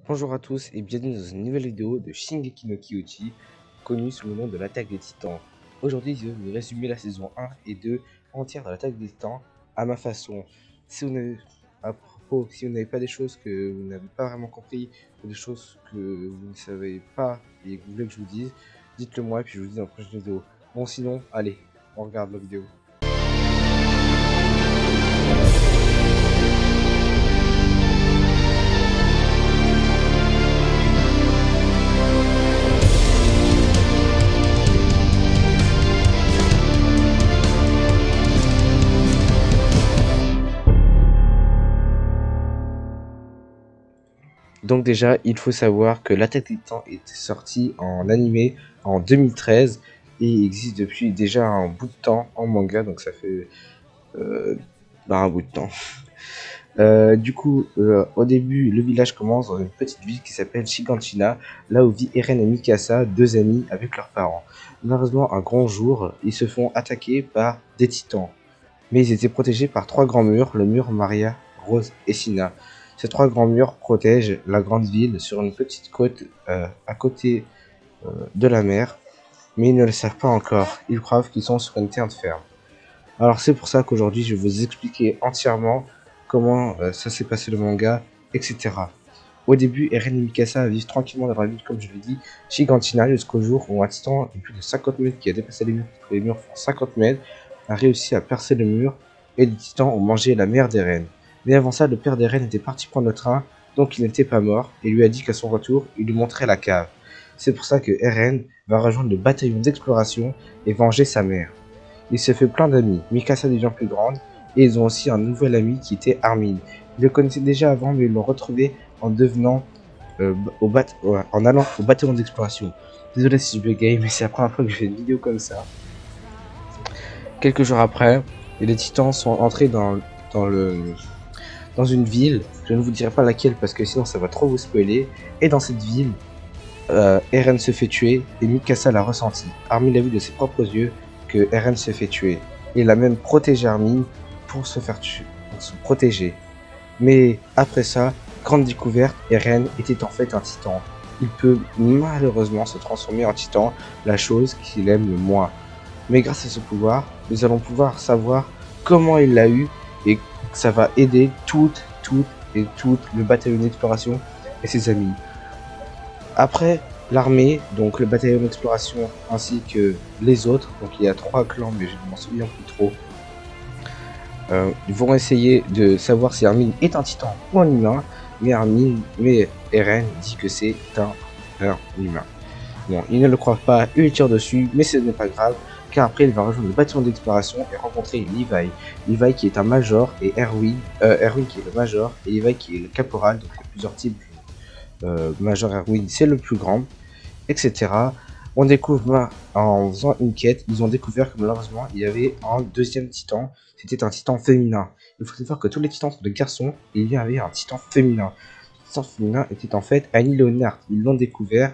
Bonjour à tous et bienvenue dans une nouvelle vidéo de Shingeki no Kyojin, connu sous le nom de l'attaque des titans. Aujourd'hui, je vais vous résumer la saison 1 et 2 entière de l'attaque des titans à ma façon. Si vous n'avez, à propos, si vous n'avez pas des choses que vous n'avez pas vraiment compris, ou des choses que vous ne savez pas et que vous voulez que je vous dise, dites-le moi et puis je vous dis dans la prochaine vidéo. Bon sinon, allez, on regarde la vidéo. Donc déjà, il faut savoir que l'Attaque des Titans est sortie en animé en 2013 et existe depuis déjà un bout de temps en manga, donc ça fait un bout de temps. Au début, le village commence dans une petite ville qui s'appelle Shiganshina, là où vit Eren et Mikasa, deux amis avec leurs parents. Malheureusement, un grand jour, ils se font attaquer par des titans. Mais ils étaient protégés par trois grands murs, le mur Maria, Rose et Sina. Ces trois grands murs protègent la grande ville sur une petite côte à côté de la mer, mais ils ne le savent pas encore. Ils croient qu'ils sont sur une terre ferme. Alors c'est pour ça qu'aujourd'hui je vais vous expliquer entièrement comment ça s'est passé le manga, etc. Au début, Eren et Mikasa vivent tranquillement dans la ville, comme je l'ai dit, Shiganshina, jusqu'au jour où un titan de plus de 50 mètres qui a dépassé les murs font 50 mètres, a réussi à percer le mur et les titans ont mangé la mère d'Eren. Mais avant ça, le père d'Eren était parti prendre le train, donc il n'était pas mort, et lui a dit qu'à son retour, il lui montrait la cave. C'est pour ça que Eren va rejoindre le bataillon d'exploration et venger sa mère. Il se fait plein d'amis, Mikasa devient plus grande, et ils ont aussi un nouvel ami qui était Armin. Ils le connaissaient déjà avant, mais ils l'ont retrouvé en devenant en allant au bataillon d'exploration. Désolé si je bégaye, mais c'est la première fois que je fais une vidéo comme ça. Quelques jours après, les titans sont entrés dans une ville, je ne vous dirai pas laquelle parce que sinon ça va trop vous spoiler, et dans cette ville, Eren se fait tuer et Mikasa l'a ressenti. Armin l'a vu de ses propres yeux que Eren se fait tuer. Il a même protégé Armin pour se faire tuer, pour se protéger. Mais après ça, grande découverte, Eren était en fait un titan. Il peut malheureusement se transformer en titan, la chose qu'il aime le moins. Mais grâce à ce pouvoir, nous allons pouvoir savoir comment il l'a eu et ça va aider tout le bataillon d'exploration et ses amis. Après l'armée, donc le bataillon d'exploration ainsi que les autres, donc il y a 3 clans mais je ne m'en souviens plus trop, ils vont essayer de savoir si Armin est un titan ou un humain, mais Eren dit que c'est un humain. Bon, ils ne le croient pas, ils tirent dessus, mais ce n'est pas grave, car après il va rejoindre le bataillon d'exploration et rencontrer Levi. Levi qui est un major et Erwin qui est le major et Levi qui est le caporal, donc il y a plusieurs types. Major Erwin c'est le plus grand, etc. On découvre en faisant une quête, ils ont découvert que malheureusement il y avait un deuxième titan, c'était un titan féminin. Il faut savoir que tous les titans sont des garçons et il y avait un titan féminin. Le titan féminin était en fait Annie Leonard, ils l'ont découvert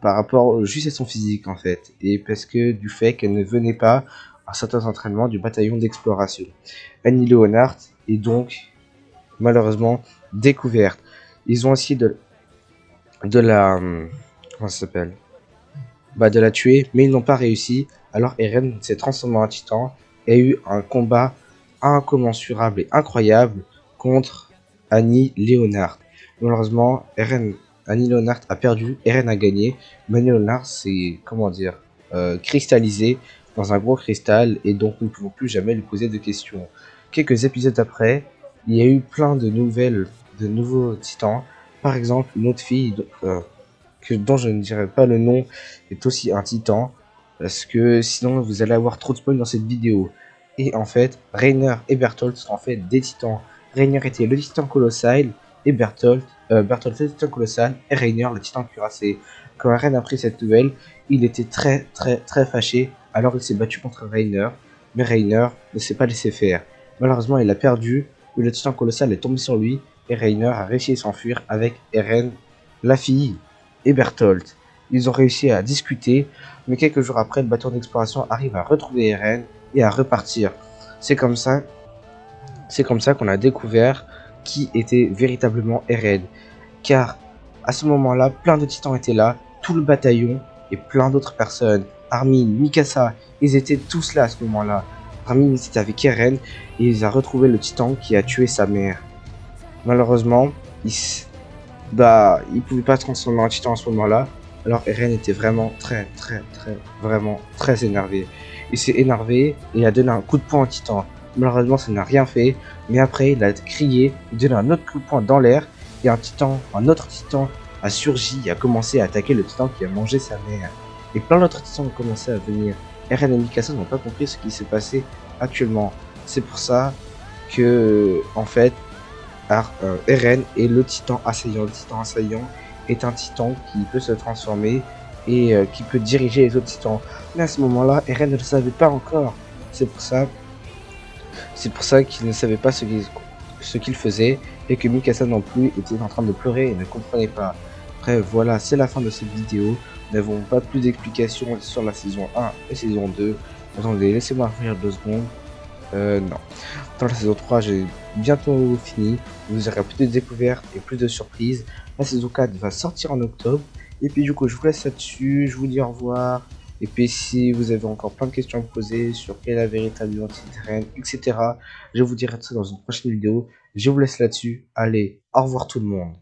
par rapport juste à son physique en fait, et parce que du fait qu'elle ne venait pas à certains entraînements du bataillon d'exploration. Annie Leonard est donc malheureusement découverte. Ils ont essayé de la comment ça s'appelle, de la tuer, mais ils n'ont pas réussi. Alors Eren s'est transformé en titan et a eu un combat incommensurable et incroyable contre Annie Leonard. Malheureusement, Annie Leonard a perdu, Eren a gagné. Mais Annie Leonard s'est, cristallisé dans un gros cristal et donc nous ne pouvons plus jamais lui poser de questions. Quelques épisodes après, il y a eu plein de nouveaux titans. Par exemple, une autre fille dont je ne dirai pas le nom est aussi un titan, parce que sinon vous allez avoir trop de spoil dans cette vidéo. Et en fait, Reiner et Bertholdt sont en fait des titans. Reiner était le titan colossal et Bertholdt le titan colossal et Reiner le titan cuirassé. Quand Eren a appris cette nouvelle, il était très fâché, alors il s'est battu contre Reiner, mais Reiner ne s'est pas laissé faire. Malheureusement il a perdu, mais le titan colossal est tombé sur lui et Reiner a réussi à s'enfuir avec Eren, la fille et Bertholdt. Ils ont réussi à discuter, mais quelques jours après, le bataillon d'exploration arrive à retrouver Eren et à repartir. C'est comme ça qu'on a découvert qui était véritablement Eren. Car À ce moment-là, plein de titans étaient là, tout le bataillon et plein d'autres personnes. Armin, Mikasa, ils étaient tous là à ce moment-là. Armin était avec Eren et il a retrouvé le titan qui a tué sa mère. Malheureusement, il pouvait pas se transformer en titan à ce moment-là. Alors Eren était vraiment très énervé. Il s'est énervé et il a donné un coup de poing au titan. Malheureusement, ça n'a rien fait. Mais après, il a crié, il a donné un autre coup de poing dans l'air. Et un autre titan a surgi et a commencé à attaquer le titan qui a mangé sa mère. Et plein d'autres titans ont commencé à venir. Eren et Mikasa n'ont pas compris ce qui s'est passé actuellement. C'est pour ça que, en fait, Eren est le titan assaillant. Le titan assaillant est un titan qui peut se transformer et qui peut diriger les autres titans. Mais à ce moment-là, Eren ne le savait pas encore. C'est pour ça qu'il ne savait pas ce qu'il faisait et que Mikasa non plus était en train de pleurer et ne comprenait pas. Bref, voilà, c'est la fin de cette vidéo. Nous n'avons pas plus d'explications sur la saison 1 et saison 2. Attendez, laissez-moi revenir 2 secondes. Non. Dans la saison 3, j'ai bientôt fini. Vous aurez plus de découvertes et plus de surprises. La saison 4 va sortir en octobre. Et puis du coup, je vous laisse là-dessus. Je vous dis au revoir. Et puis si vous avez encore plein de questions à me poser sur quelle est la véritable identité de Eren, etc., je vous dirai ça dans une prochaine vidéo. Je vous laisse là-dessus. Allez, au revoir tout le monde.